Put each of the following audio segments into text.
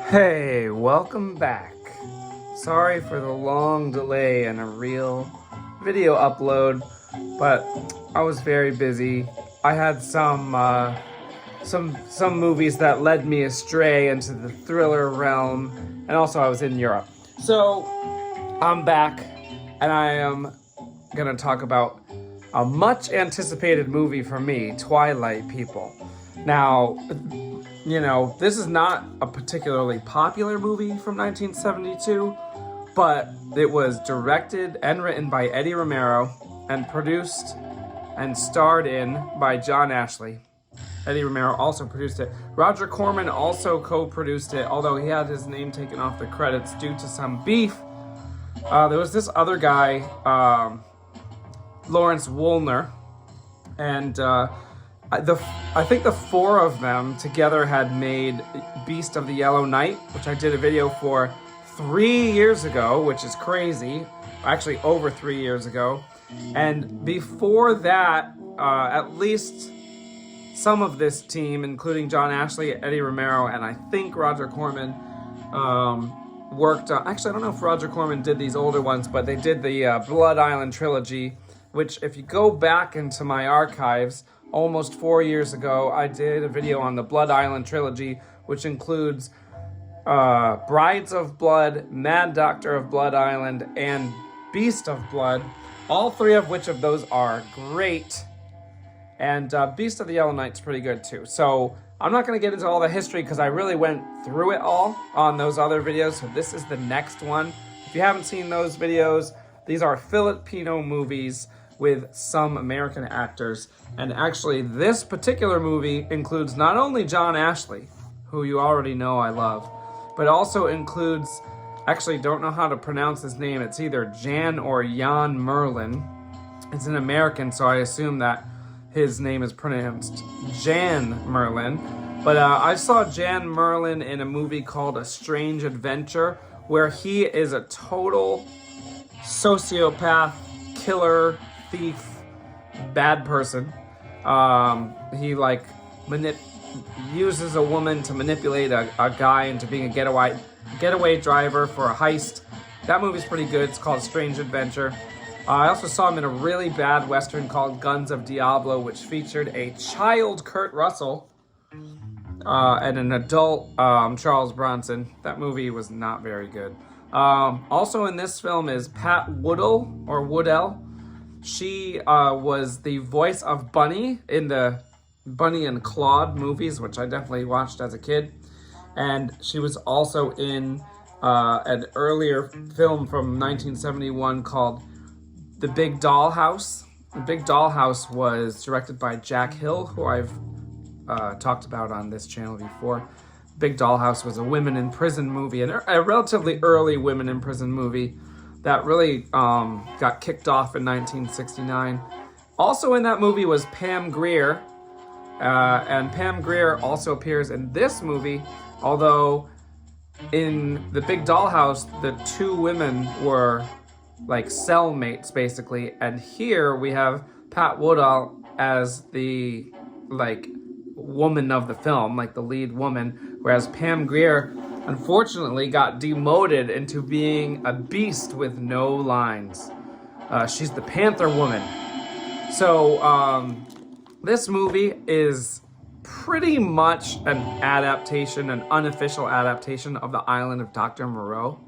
Hey, welcome back. Sorry for the long delay in a real video upload, but I was very busy. I had some movies that led me astray into the thriller realm, and also I was in Europe. So I'm back, and I am gonna talk about a much anticipated movie for me, Twilight People. Now, this is not a particularly popular movie from 1972, but it was directed and written by Eddie Romero and produced and starred in by John Ashley. Eddie Romero also produced it. Roger Corman also co-produced it, although he had his name taken off the credits due to some beef. There was this other guy, Lawrence Woolner, and I think the four of them together had made Beast of the Yellow Night, which I did a video for 3 years ago, which is crazy. Actually, over 3 years ago. And before that, at least some of this team, including John Ashley, Eddie Romero, and I think Roger Corman, worked on... Actually, I don't know if Roger Corman did these older ones, but they did the Blood Island trilogy, which if you go back into my archives, almost 4 years ago, I did a video on the Blood Island trilogy, which includes Brides of Blood, Mad Doctor of Blood Island, and Beast of Blood, all three of which of those are great. And Beast of the Yellow Night's pretty good too. So I'm not going to get into all the history because I really went through it all on those other videos. So this is the next one. If you haven't seen those videos, these are Filipino movies with some American actors. And actually, this particular movie includes not only John Ashley, who you already know I love, but also includes, actually don't know how to pronounce his name, it's either Jan or Jan Merlin. It's an American, so I assume that his name is pronounced Jan Merlin. But I saw Jan Merlin in a movie called A Strange Adventure, where he is a total sociopath, killer, thief, bad person. He uses a woman to manipulate a guy into being a getaway driver for a heist. That movie's pretty good. It's called Strange Adventure. I also saw him in a really bad Western called Guns of Diablo, which featured a child Kurt Russell and an adult Charles Bronson. That movie was not very good. Also in this film is Pat Woodell. She was the voice of Bunny in the Bunny and Claude movies, which I definitely watched as a kid. And she was also in an earlier film from 1971 called The Big Dollhouse. The Big Dollhouse was directed by Jack Hill, who I've talked about on this channel before. Big Dollhouse was a women in prison movie, and a relatively early women in prison movie that really got kicked off in 1969. Also in that movie was Pam Grier, and Pam Grier also appears in this movie, although in The Big Dollhouse, the two women were like cellmates, basically, and here we have Pat Woodall as the woman of the film, like the lead woman, whereas Pam Grier unfortunately got demoted into being a beast with no lines. She's the Panther Woman. So this movie is pretty much an adaptation, an unofficial adaptation of The Island of Dr. Moreau.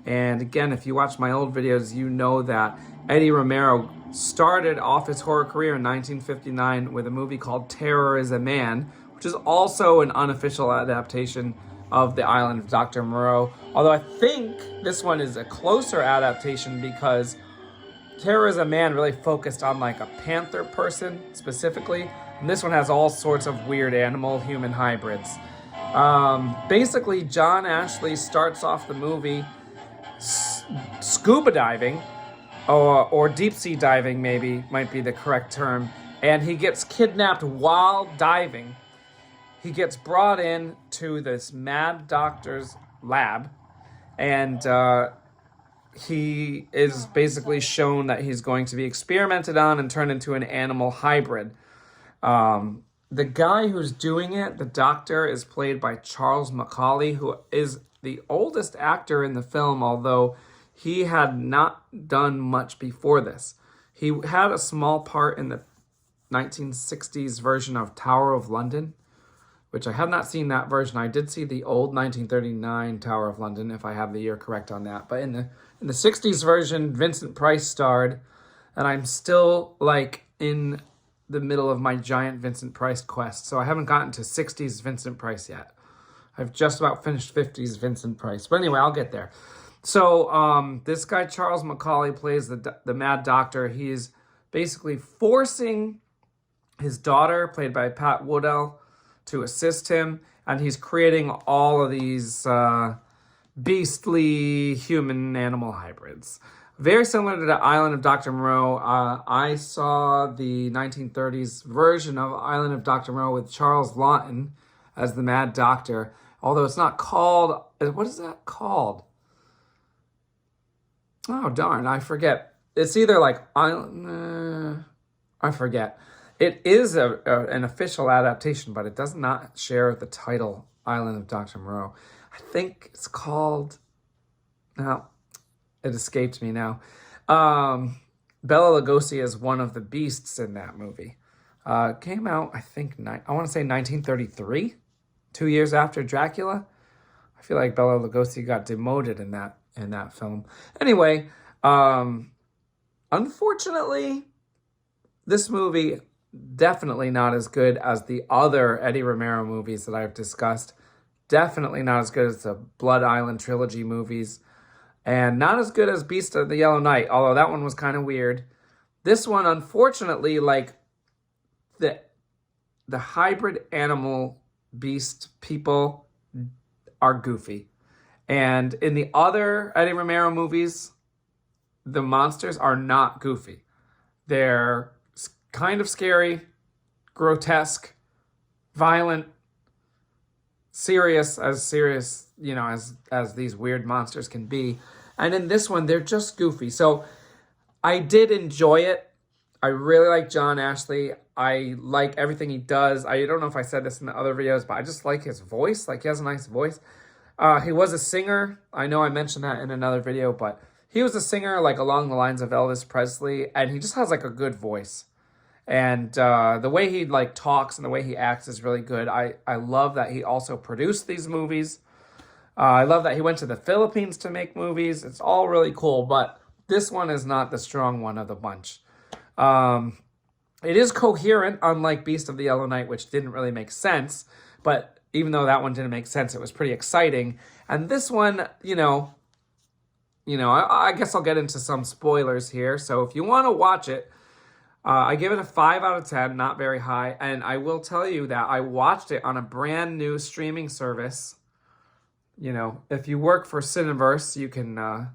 And again, if you watch my old videos, you know that Eddie Romero started off his horror career in 1959 with a movie called Terror is a Man, which is also an unofficial adaptation of The Island of Dr. Moreau. Although I think this one is a closer adaptation because Terror is a Man really focused on like a panther person specifically, and this one has all sorts of weird animal-human hybrids. Basically, John Ashley starts off the movie scuba diving, or deep sea diving maybe might be the correct term, and he gets kidnapped while diving. He gets brought in to this mad doctor's lab, and he is basically shown that he's going to be experimented on and turned into an animal hybrid. the guy who's doing it, the doctor, is played by Charles Macaulay, who is the oldest actor in the film, although he had not done much before this. He had a small part in the 1960s version of Tower of London, which I have not seen that version. I did see the old 1939 Tower of London, if I have the year correct on that. But in the 60s version, Vincent Price starred, and I'm still like in the middle of my giant Vincent Price quest, so I haven't gotten to 60s Vincent Price yet. I've just about finished 50s Vincent Price. But anyway, I'll get there. So this guy, Charles Macaulay, plays the Mad Doctor. He's basically forcing his daughter, played by Pat Woodell, to assist him. And he's creating all of these beastly human-animal hybrids. Very similar to the Island of Dr. Moreau. I saw the 1930s version of Island of Dr. Moreau with Charles Laughton as the Mad Doctor. Although it's not called... What is that called? Oh, darn. I forget. It's either like... I forget. It is an official adaptation, but it does not share the title Island of Dr. Moreau. I think it's called... No, it escaped me now. Bela Lugosi is one of the beasts in that movie. Came out, I think, I want to say 1933, 2 years after Dracula. I feel like Bela Lugosi got demoted in that film. Anyway, unfortunately, this movie definitely not as good as the other Eddie Romero movies that I've discussed. Definitely not as good as the Blood Island trilogy movies. And not as good as Beast of the Yellow Night, although that one was kind of weird. This one, unfortunately, like the hybrid animal beast people are goofy. And in the other Eddie Romero movies, the monsters are not goofy. They're kind of scary, grotesque, violent, serious, you know, as these weird monsters can be. And in this one, they're just goofy. So I did enjoy it. I really like John Ashley. I like everything he does. I don't know if I said this in the other videos, but I just like his voice. Like, he has a nice voice. He was a singer. I know I mentioned that in another video, but he was a singer, like, along the lines of Elvis Presley, and he just has, like, a good voice. And the way he, like, talks and the way he acts is really good. I love that he also produced these movies. I love that he went to the Philippines to make movies. It's all really cool, but this one is not the strong one of the bunch. It is coherent, unlike Beast of the Yellow Night, which didn't really make sense. But even though that one didn't make sense, it was pretty exciting. And this one, I guess I'll get into some spoilers here. So if you want to watch it, I give it a 5 out of 10, not very high. And I will tell you that I watched it on a brand new streaming service. You know, if you work for Cineverse, you can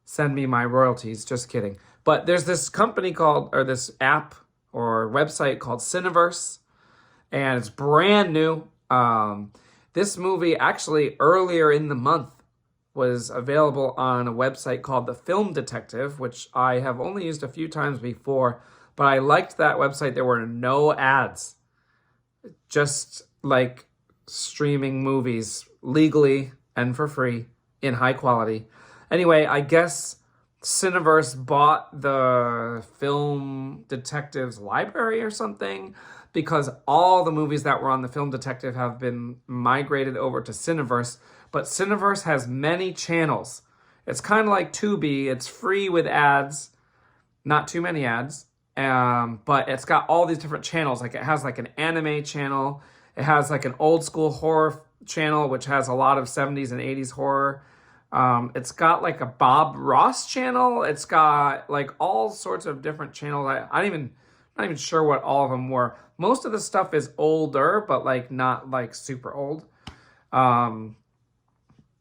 send me my royalties. Just kidding. But there's this company this app or website called Cineverse, and it's brand new. This movie actually earlier in the month was available on a website called The Film Detective, which I have only used a few times before, but I liked that website. There were no ads, just like streaming movies legally and for free in high quality. Anyway, I guess Cineverse bought the Film Detective's library or something, because all the movies that were on the Film Detective have been migrated over to Cineverse. But Cineverse has many channels. It's kind of like Tubi. It's free with ads, not too many ads, but it's got all these different channels. Like, it has like an anime channel. It has like an old school horror channel, which has a lot of 70s and 80s horror. It's got like a Bob Ross channel. It's got like all sorts of different channels. I'm not even sure what all of them were. Most of the stuff is older, but like not like super old.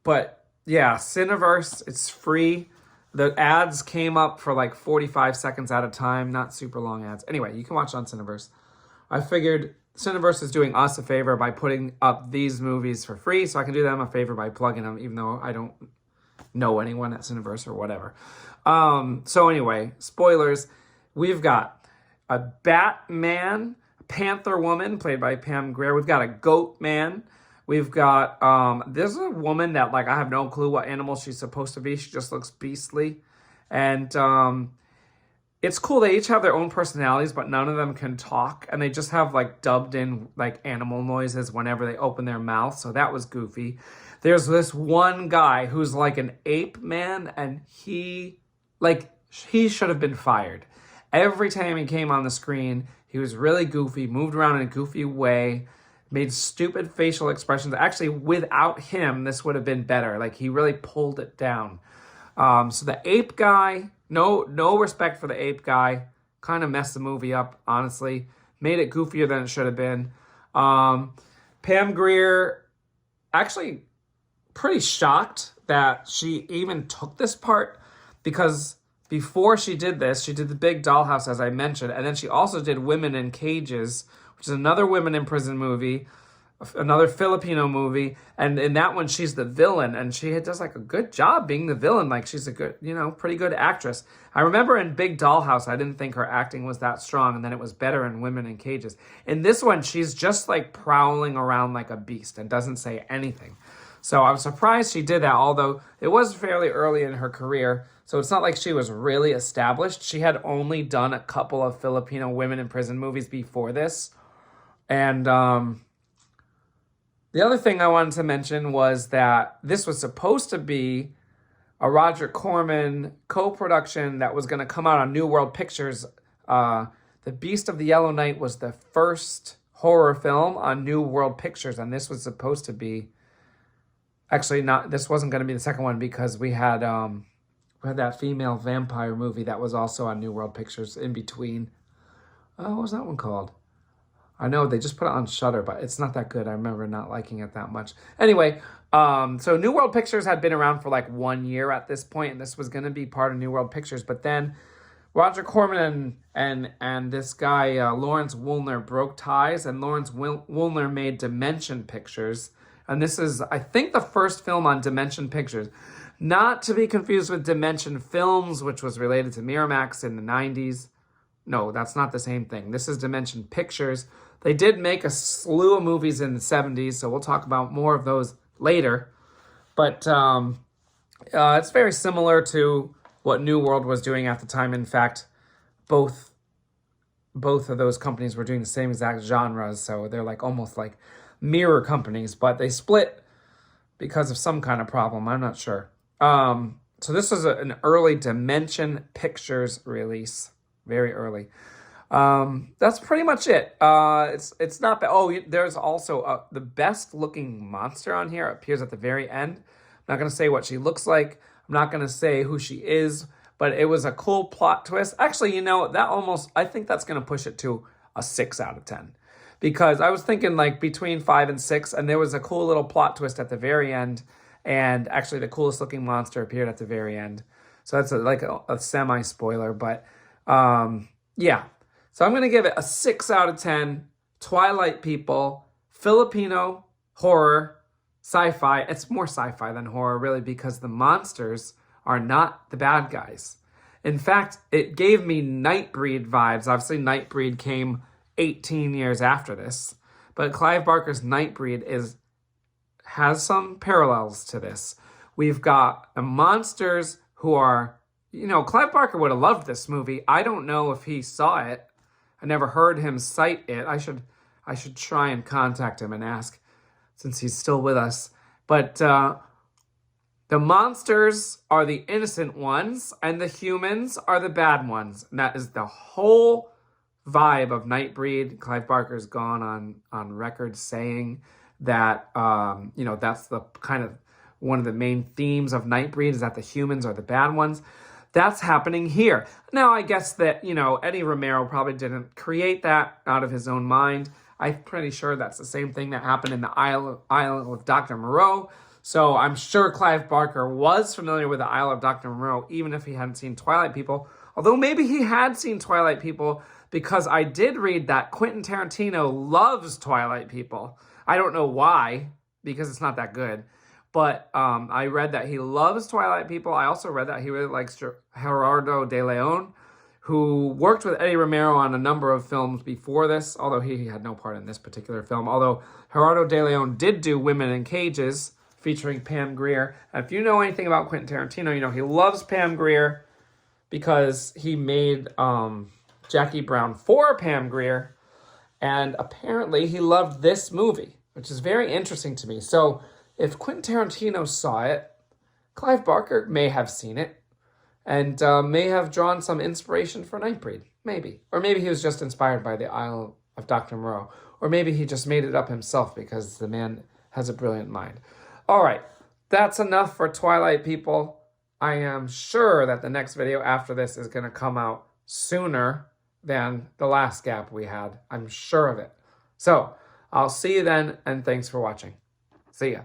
But yeah, Cineverse, it's free. The ads came up for like 45 seconds at a time, not super long ads. Anyway, you can watch on Cineverse. I figured Cineverse is doing us a favor by putting up these movies for free, so I can do them a favor by plugging them, even though I don't know anyone at Cineverse or whatever. So anyway, spoilers. We've got a Batman Panther Woman, played by Pam Grier. We've got a Goat Man. We've got, there's a woman that, like, I have no clue what animal she's supposed to be. She just looks beastly. And it's cool. They each have their own personalities, but none of them can talk. And they just have, like, dubbed in, like, animal noises whenever they open their mouth. So that was goofy. There's this one guy who's like an ape man, and he should have been fired. Every time he came on the screen, he was really goofy, moved around in a goofy way, made stupid facial expressions. Actually, without him, this would have been better. Like, he really pulled it down. So the ape guy, no respect for the ape guy. Kind of messed the movie up, honestly. Made it goofier than it should have been. Pam Grier, actually pretty shocked that she even took this part, because before she did this, she did The Big Dollhouse, as I mentioned, and then she also did Women in Cages, which is another women in prison movie, another Filipino movie, and in that one, she's the villain, and she does, like, a good job being the villain. Like, she's a good, pretty good actress. I remember in Big Dollhouse, I didn't think her acting was that strong, and then it was better in Women in Cages. In this one, she's just, like, prowling around like a beast and doesn't say anything. So I'm surprised she did that, although it was fairly early in her career, so it's not like she was really established. She had only done a couple of Filipino women in prison movies before this. And the other thing I wanted to mention was that this was supposed to be a Roger Corman co-production that was going to come out on New World Pictures. The Beast of the Yellow Night was the first horror film on New World Pictures, and this was supposed to be... Actually, this wasn't going to be the second one, because we had that female vampire movie that was also on New World Pictures in between. What was that one called? I know they just put it on Shudder, but it's not that good. I remember not liking it that much. Anyway, so New World Pictures had been around for like 1 year at this point, and this was going to be part of New World Pictures. But then Roger Corman and this guy, Lawrence Woolner, broke ties, and Lawrence Woolner made Dimension Pictures. And this is, I think, the first film on Dimension Pictures. Not to be confused with Dimension Films, which was related to Miramax in the 90s. No, that's not the same thing. This is Dimension Pictures. They did make a slew of movies in the 70s, so we'll talk about more of those later. But it's very similar to what New World was doing at the time. In fact, both of those companies were doing the same exact genres, so they're like almost like mirror companies, but they split because of some kind of problem. I'm not sure. So this was an early Dimension Pictures release, very early. That's pretty much it. It's not bad. Oh, there's also the best looking monster on here appears at the very end. I'm not going to say what she looks like. I'm not going to say who she is, but it was a cool plot twist. Actually, I think that's going to push it to a 6 out of 10. Because I was thinking like between 5 and 6, and there was a cool little plot twist at the very end, and actually the coolest looking monster appeared at the very end. So that's like a semi-spoiler, but yeah. So I'm going to give it a 6 out of 10. Twilight People, Filipino horror, sci-fi. It's more sci-fi than horror, really, because the monsters are not the bad guys. In fact, it gave me Nightbreed vibes. Obviously, Nightbreed came 18 years after this, but Clive Barker's Nightbreed has some parallels to this. We've got monsters who are, Clive Barker would have loved this movie. I don't know if he saw it. I never heard him cite it. I should try and contact him and ask, since he's still with us. But the monsters are the innocent ones, and the humans are the bad ones. And that is the whole vibe of Nightbreed. Clive Barker's gone on record saying that, that's the kind of one of the main themes of Nightbreed, is that the humans are the bad ones. That's happening here. Now, I guess that, Eddie Romero probably didn't create that out of his own mind. I'm pretty sure that's the same thing that happened in the Isle of Dr. Moreau. So I'm sure Clive Barker was familiar with the Isle of Dr. Moreau, even if he hadn't seen Twilight People. Although maybe he had seen Twilight People, because I did read that Quentin Tarantino loves Twilight People. I don't know why, because it's not that good. But I read that he loves Twilight People. I also read that he really likes Gerardo de Leon, who worked with Eddie Romero on a number of films before this, although he had no part in this particular film. Although Gerardo de Leon did do Women in Cages, featuring Pam Grier. And if you know anything about Quentin Tarantino, you know he loves Pam Grier because he made Jackie Brown for Pam Grier. And apparently he loved this movie, which is very interesting to me. So if Quentin Tarantino saw it, Clive Barker may have seen it and may have drawn some inspiration for Nightbreed, maybe. Or maybe he was just inspired by the Isle of Dr. Moreau. Or maybe he just made it up himself because the man has a brilliant mind. All right, that's enough for Twilight People. I am sure that the next video after this is going to come out sooner than the last gap we had. I'm sure of it. So, I'll see you then, and thanks for watching. See ya.